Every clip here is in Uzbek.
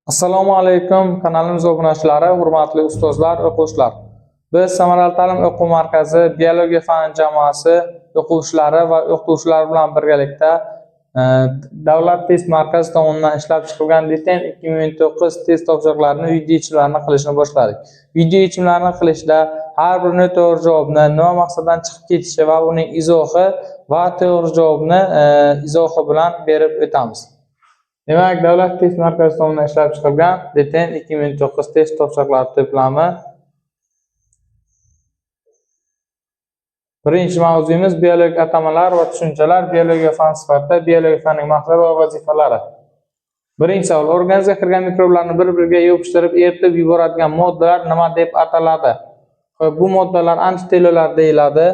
Assalomu alaykum, kanalimiz obunachilari, hurmatli ustozlar, o'quvchilar. Biz Samarali ta'lim o'quv markazi biologiya fani jamoasi o'quvchilari va o'qituvchilar bilan birgalikda Davlat test markazi tomonidan ishlab chiqilgan DTN 2009 test topshiriqlarini video yechimlarini qilishni boshladik. Video yechimlarini qilishda har bir to'g'ri javobni nima maqsaddan chiqib ketishi va uning izohi va to'g'ri javobni izohi bilan berib o'tamiz. Demak, Davlat test markazi tomonidan ishlab chiqilgan DTN 2009 test topshiriqlari to'plami. Birinchi mavzuyimiz biologik atamalar va tushunchalar, biologiya fan sifatida, biologiya fanining maqsadi va vazifalari. Birinchi savol: organizmga kirgan mikroblarni bir-biriga yopishtirib, eritib yuboradigan moddalar nima deb ataladi? Bu moddalar antitelolar deyiladi.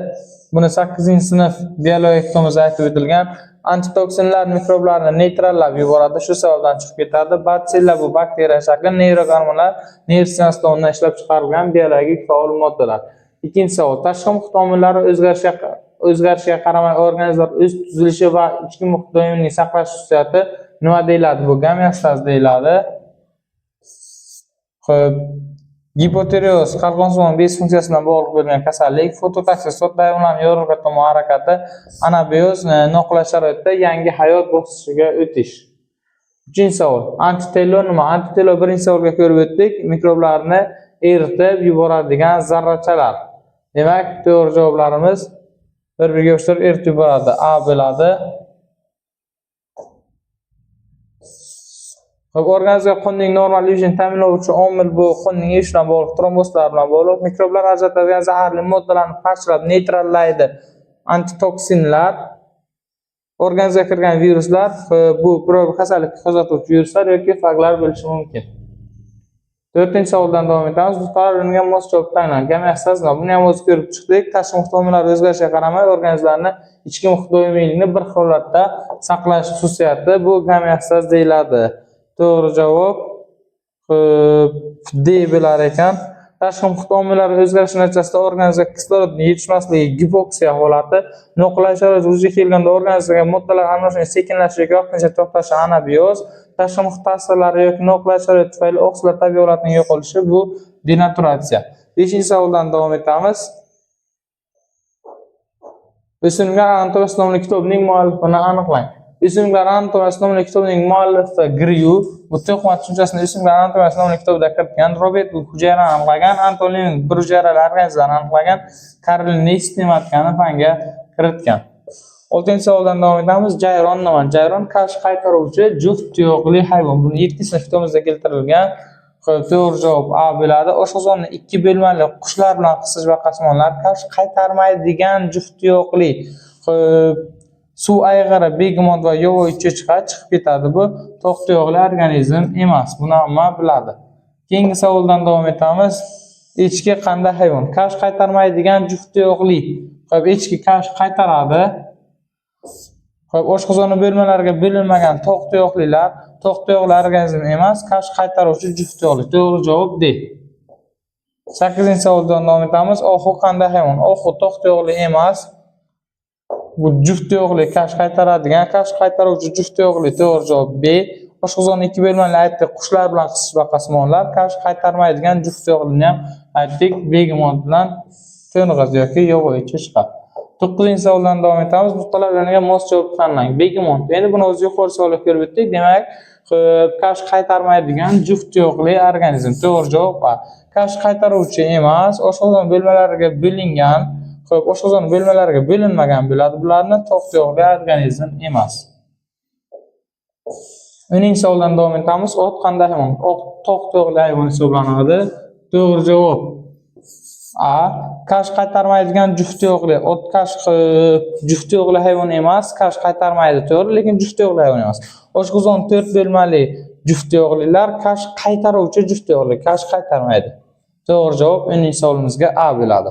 Buni 8-sinf biologiya kitobimizda aytib o'tilgan. Antitoksinlar mikroblarni neytrallab yuboradi, shu sababdan chiqib ketadi. Batsilla bu bakteriya shakli, neyrogormonlar nerv sistemasi tomonidan ishlab chiqarilgan biologik faol moddalar. Ikkinchi savol: tashqi muhit omillari o'zgarishiga qaramay organizmlar o'z tuzilishi va ichki muhit doimiy saqlash xususiyati nima deyiladi? Bu gomeostaz deyiladi. Xo'p, gipotireoz qalqonsimon bez funksiyasidan bog'liq bo'lgan kasallik, fototoksisot hayvonlarning yorug'lik tomon harakati, anabioz noqulay sharoitda yangi hayot bosqichiga o'tish. Uchinchi savol: antitelo nima? Antitelo birinchi savolga ko'rib o'tdik, mikroblarni eritib yuboradigan zarrachalar. Demak, to'g'ri javoblarimiz bir-biriga yopishtirib eritib yuboradi. A bo'ladi. Organizmga qonning normal yurishini ta'minlovchi omil bu qonning yurishi bilan bog'liq, trombozlar bilan bog'liq. Mikroblar ajratadigan zaharli moddalarni parchalab neytrallaydi. Antitoksinlar, organizmga kirgan viruslar, bu biror kasallikni qo'zg'atuvchi viruslar yoki faglar bo'lishi mumkin. To'rtinchi savoldan davom etamiz. Bu talablarga mos javob tayinlang. Gomeostaz nima? Buni ham o'zi ko'rib chiqdik. Tashqi muhit omillari o'zgarishiga qaramay organizmlarni ichki muhit doimiyligini bir holatda saqlash xususiyati bu gomeostaz deyiladi. To'g'ri javob D bo'lar ekan. Tashqi muhit omillari o'zgarishi natijasida organizmga kislorodning yetishmasligi, gipoksiya holati, noqulay sharoit vujudga kelganda organizmga moddalar almashinuvi sekinlashishi yoki vaqtincha to'xtashi anabioz, tashqi muhit ta'sirlari yoki noqulay sharoit tufayli oqsillar tabiiy holatining yo'qolishi bu denaturatsiya. 5-savoldan davom etamiz. O'simliklar anatomiyasi nomli kitobning muallifini aniqlang. O'simliklar anatomiyasi nomli kitobning muallifi Griyu bu to'qima tushunchasini o'simliklar anatomiyasi nomli kitobida kiritgan. Robert bu hujayrani aniqlagan, Antonin bir hujayrali organizmlarni aniqlagan, Karl sistematikani fanga kiritgan. 6-savoldan davom etamiz. Jayron nima? Jayron qarshi qaytaruvchi juft tuyoqli hayvon. Buni 7-sinf kitobimizda keltirilgan. To'g'ri javob A bo'ladi. Oshqozonni 2 bo'lmali qushlar bilan qisish va qasmonlar qarshi qaytarmaydigan juft tuyoqli suv ayg'iri, begemot va yovvoyi cho'chqa chiqib ketadi. Bu to'q tuyoqli organizm emas. Buni hamma biladi. Keyingi savoldan davom etamiz. Echki qanday hayvon? Qarshi qaytarmaydigan juft tuyoqli. Xo'p, echki qarshi qaytaradi. Xo'p, oshqozonni bo'lmalariga bo'linmagan to'q tuyoqlilar, to'q tuyoqli organizm emas, qarshi qaytaruvchi juft tuyoqli. To'g'ri javob D. 8-savoldan davom etamiz. Oxu qanday hayvon? Oxu to'q tuyoqli emas. Bu juft tuyoqli qarshi qaytaradigan, qarshi qaytaruvchi juft tuyoqli. To'g'ri javob B. Oshqozonni 2 bo'lmali aytdik, qushlar bilan qisish va qasmonlar qarshi qaytarmaydigan juft tuyoqlini ham aytdik, begemot bilan to'ng'iz yoki yovvoyi cho'chqa. 9-savoldan davom etamiz. Bu talablarga mos javob tanlang. Begemot. Endi buni o'zi yuqori savolga ko'rib o'tdik. Demak, qarshi qaytarmaydigan juft tuyoqli organizm. To'g'ri javob A. Qarshi qaytaruvchi emas, oshqozon bo'lmalariga bo'lingan, xo'p, oshqozon bo'lmalariga bo'linmagan bo'ladi. Bularni to'q tuyoqli organizm emas. 10-savoldan davom etamiz. Ot qanday hayvon? Ot to'q tuyoqli hayvon hisoblanadi. To'g'ri javob A. Qarshi qaytarmaydigan juft tuyoqli. Ot juft tuyoqli hayvon emas, qarshi qaytarmaydi, to'g'ri, lekin juft tuyoqli hayvon emas. Oshqozon 4 bo'lmali juft tuyoqlilar qarshi qaytaruvchi juft tuyoqli, qarshi qaytarmaydi. To'g'ri javob 10-savolimizga A bo'ladi.